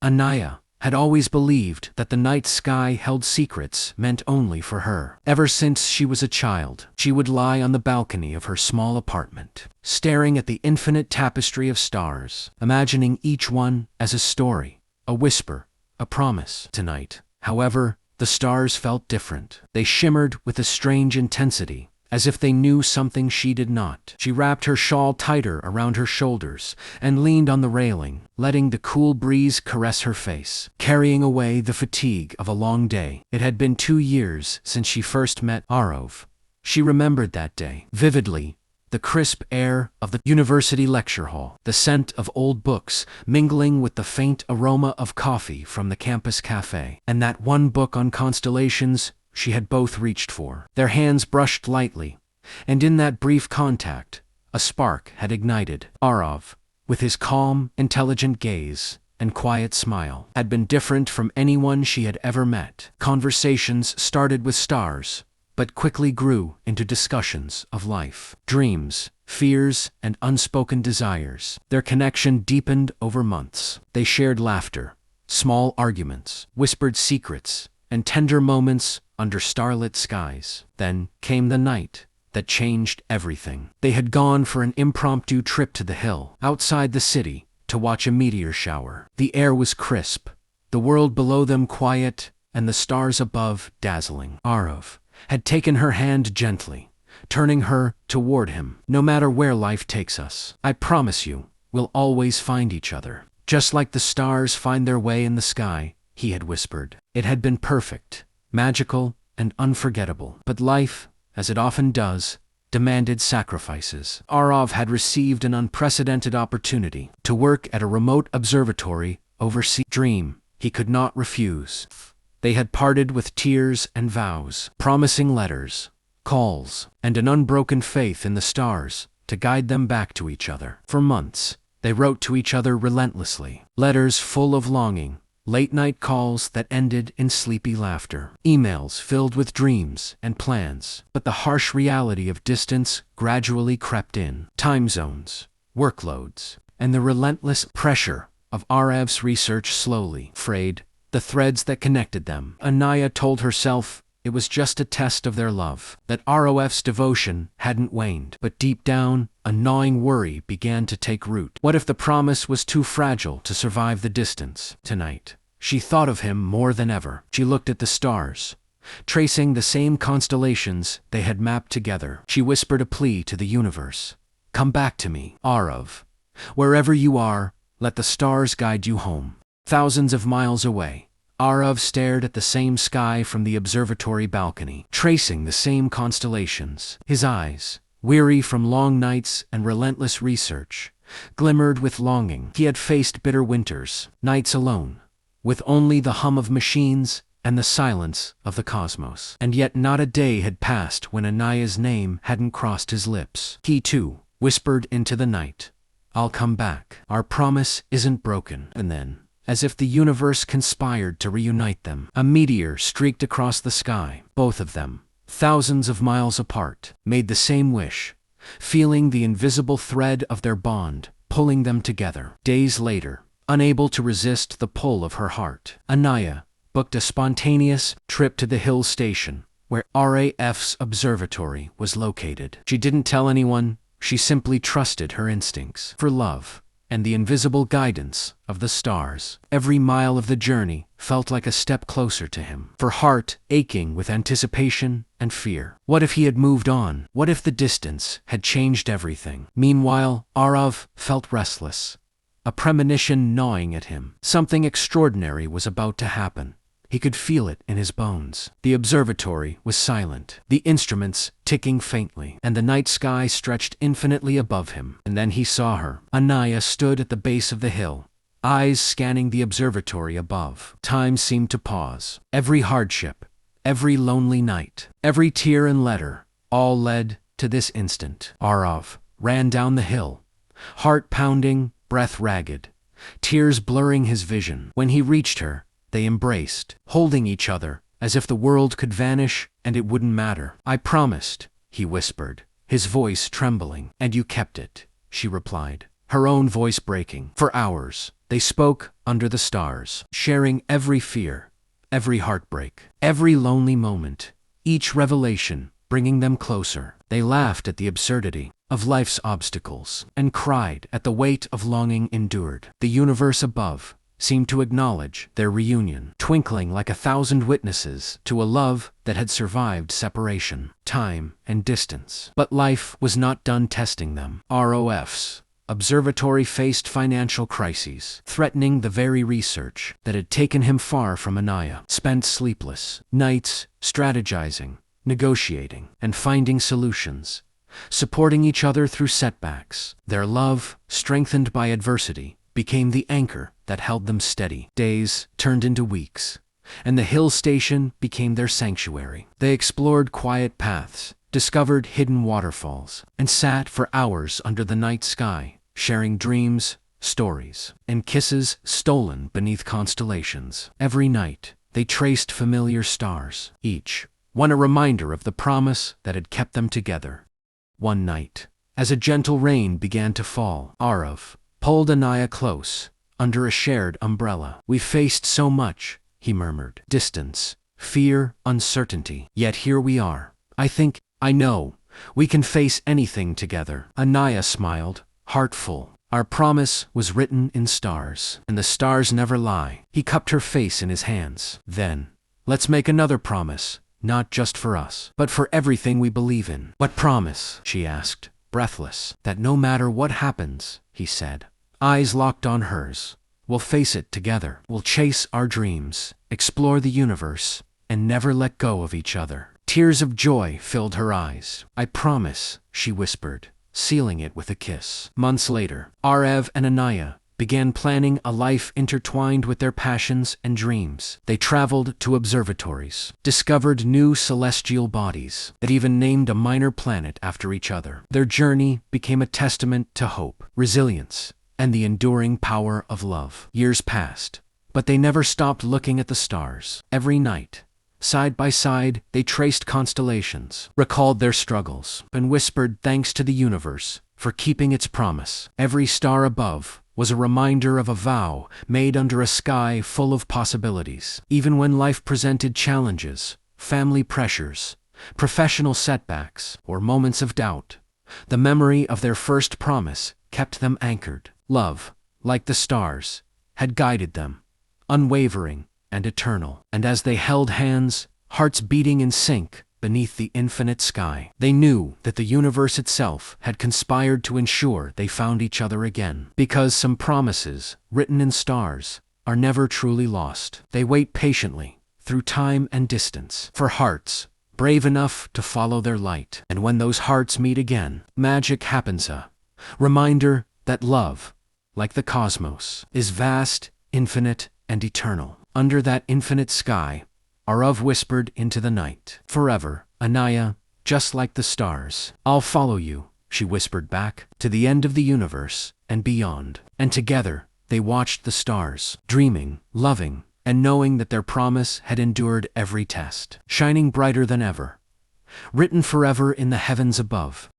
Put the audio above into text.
Anaya had always believed that the night sky held secrets meant only for her. Ever since she was a child, she would lie on the balcony of her small apartment, staring at the infinite tapestry of stars, imagining each one as a story, a whisper, a promise. Tonight, however, the stars felt different. They shimmered with a strange intensity, as if they knew something she did not. She wrapped her shawl tighter around her shoulders and leaned on the railing, letting the cool breeze caress her face, carrying away the fatigue of a long day. It had been 2 years since she first met Aarav. She remembered that day vividly, the crisp air of the university lecture hall, the scent of old books mingling with the faint aroma of coffee from the campus cafe, and that one book on constellations she had both reached for. Their hands brushed lightly, and in that brief contact, a spark had ignited. Aarav, with his calm, intelligent gaze and quiet smile, had been different from anyone she had ever met. Conversations started with stars, but quickly grew into discussions of life, dreams, fears, and unspoken desires. Their connection deepened over months. They shared laughter, small arguments, whispered secrets, and tender moments under starlit skies. Then came the night that changed everything. They had gone for an impromptu trip to the hill, outside the city, to watch a meteor shower. The air was crisp, the world below them quiet, and the stars above dazzling. Aarav had taken her hand gently, turning her toward him. "No matter where life takes us, I promise you, we'll always find each other. Just like the stars find their way in the sky," he had whispered. It had been perfect, magical, and unforgettable. But life, as it often does, demanded sacrifices. Aarav had received an unprecedented opportunity to work at a remote observatory overseas. Dream he could not refuse. They had parted with tears and vows, promising letters, calls, and an unbroken faith in the stars to guide them back to each other. For months, they wrote to each other relentlessly, letters full of longing, late-night calls that ended in sleepy laughter, emails filled with dreams and plans. But the harsh reality of distance gradually crept in. Time zones, workloads, and the relentless pressure of Aarav's research slowly frayed the threads that connected them. Anaya told herself it was just a test of their love, that Aarav's devotion hadn't waned. But deep down, a gnawing worry began to take root. What if the promise was too fragile to survive the distance? Tonight, she thought of him more than ever. She looked at the stars, tracing the same constellations they had mapped together. She whispered a plea to the universe. "Come back to me, Aarav. Wherever you are, let the stars guide you home." Thousands of miles away, Aarav stared at the same sky from the observatory balcony, tracing the same constellations. His eyes, weary from long nights and relentless research, glimmered with longing. He had faced bitter winters, nights alone, with only the hum of machines and the silence of the cosmos. And yet not a day had passed when Anaya's name hadn't crossed his lips. He too whispered into the night, "I'll come back. Our promise isn't broken." And then, as if the universe conspired to reunite them, a meteor streaked across the sky. Both of them, thousands of miles apart, made the same wish, feeling the invisible thread of their bond pulling them together. Days later, unable to resist the pull of her heart, Anaya booked a spontaneous trip to the hill station, where Aaraf's observatory was located. She didn't tell anyone, she simply trusted her instincts for love and the invisible guidance of the stars. Every mile of the journey felt like a step closer to him, her heart aching with anticipation and fear. What if he had moved on? What if the distance had changed everything? Meanwhile, Aarav felt restless, a premonition gnawing at him. Something extraordinary was about to happen. He could feel it in his bones. The observatory was silent, the instruments ticking faintly, and the night sky stretched infinitely above him. And then he saw her. Anaya stood at the base of the hill, eyes scanning the observatory above. Time seemed to pause. Every hardship, every lonely night, every tear and letter, all led to this instant. Aarav ran down the hill, heart pounding, breath ragged, tears blurring his vision. When he reached her, they embraced, holding each other, as if the world could vanish and it wouldn't matter. "I promised," he whispered, his voice trembling. "And you kept it," she replied, her own voice breaking. For hours, they spoke under the stars, sharing every fear, every heartbreak, every lonely moment, each revelation bringing them closer. They laughed at the absurdity of life's obstacles and cried at the weight of longing endured. The universe above seemed to acknowledge their reunion, twinkling like 1,000 witnesses to a love that had survived separation, time, and distance. But life was not done testing them. ROF's observatory faced financial crises, threatening the very research that had taken him far from Anaya. Spent sleepless nights strategizing, negotiating, and finding solutions, supporting each other through setbacks. Their love, strengthened by adversity, became the anchor that held them steady. Days turned into weeks, and the hill station became their sanctuary. They explored quiet paths, discovered hidden waterfalls, and sat for hours under the night sky, sharing dreams, stories, and kisses stolen beneath constellations. Every night, they traced familiar stars, each one a reminder of the promise that had kept them together. One night, as a gentle rain began to fall, Aarav pulled Anaya close, under a shared umbrella. "We faced so much," he murmured. "Distance, fear, uncertainty. Yet here we are. I know, we can face anything together." Anaya smiled, heartful. "Our promise was written in stars, and the stars never lie." He cupped her face in his hands. "Then, let's make another promise, not just for us, but for everything we believe in." "What promise?" she asked, breathless. "That no matter what happens," he said, eyes locked on hers, "we'll face it together. We'll chase our dreams, explore the universe, and never let go of each other." Tears of joy filled her eyes. "I promise," she whispered, sealing it with a kiss. Months later, Aarav and Anaya began planning a life intertwined with their passions and dreams. They traveled to observatories, discovered new celestial bodies, that even named a minor planet after each other. Their journey became a testament to hope, resilience, and the enduring power of love. Years passed, but they never stopped looking at the stars. Every night, side by side, they traced constellations, recalled their struggles, and whispered thanks to the universe for keeping its promise. Every star above was a reminder of a vow made under a sky full of possibilities. Even when life presented challenges, family pressures, professional setbacks, or moments of doubt, the memory of their first promise kept them anchored. Love, like the stars, had guided them, unwavering and eternal. And as they held hands, hearts beating in sync beneath the infinite sky, they knew that the universe itself had conspired to ensure they found each other again. Because some promises, written in stars, are never truly lost. They wait patiently, through time and distance, for hearts brave enough to follow their light. And when those hearts meet again, magic happens, a reminder that love, like the cosmos, is vast, infinite, and eternal. Under that infinite sky, Aarav whispered into the night, "Forever, Anaya, just like the stars." "I'll follow you," she whispered back, "to the end of the universe and beyond." And together, they watched the stars, dreaming, loving, and knowing that their promise had endured every test, shining brighter than ever, written forever in the heavens above.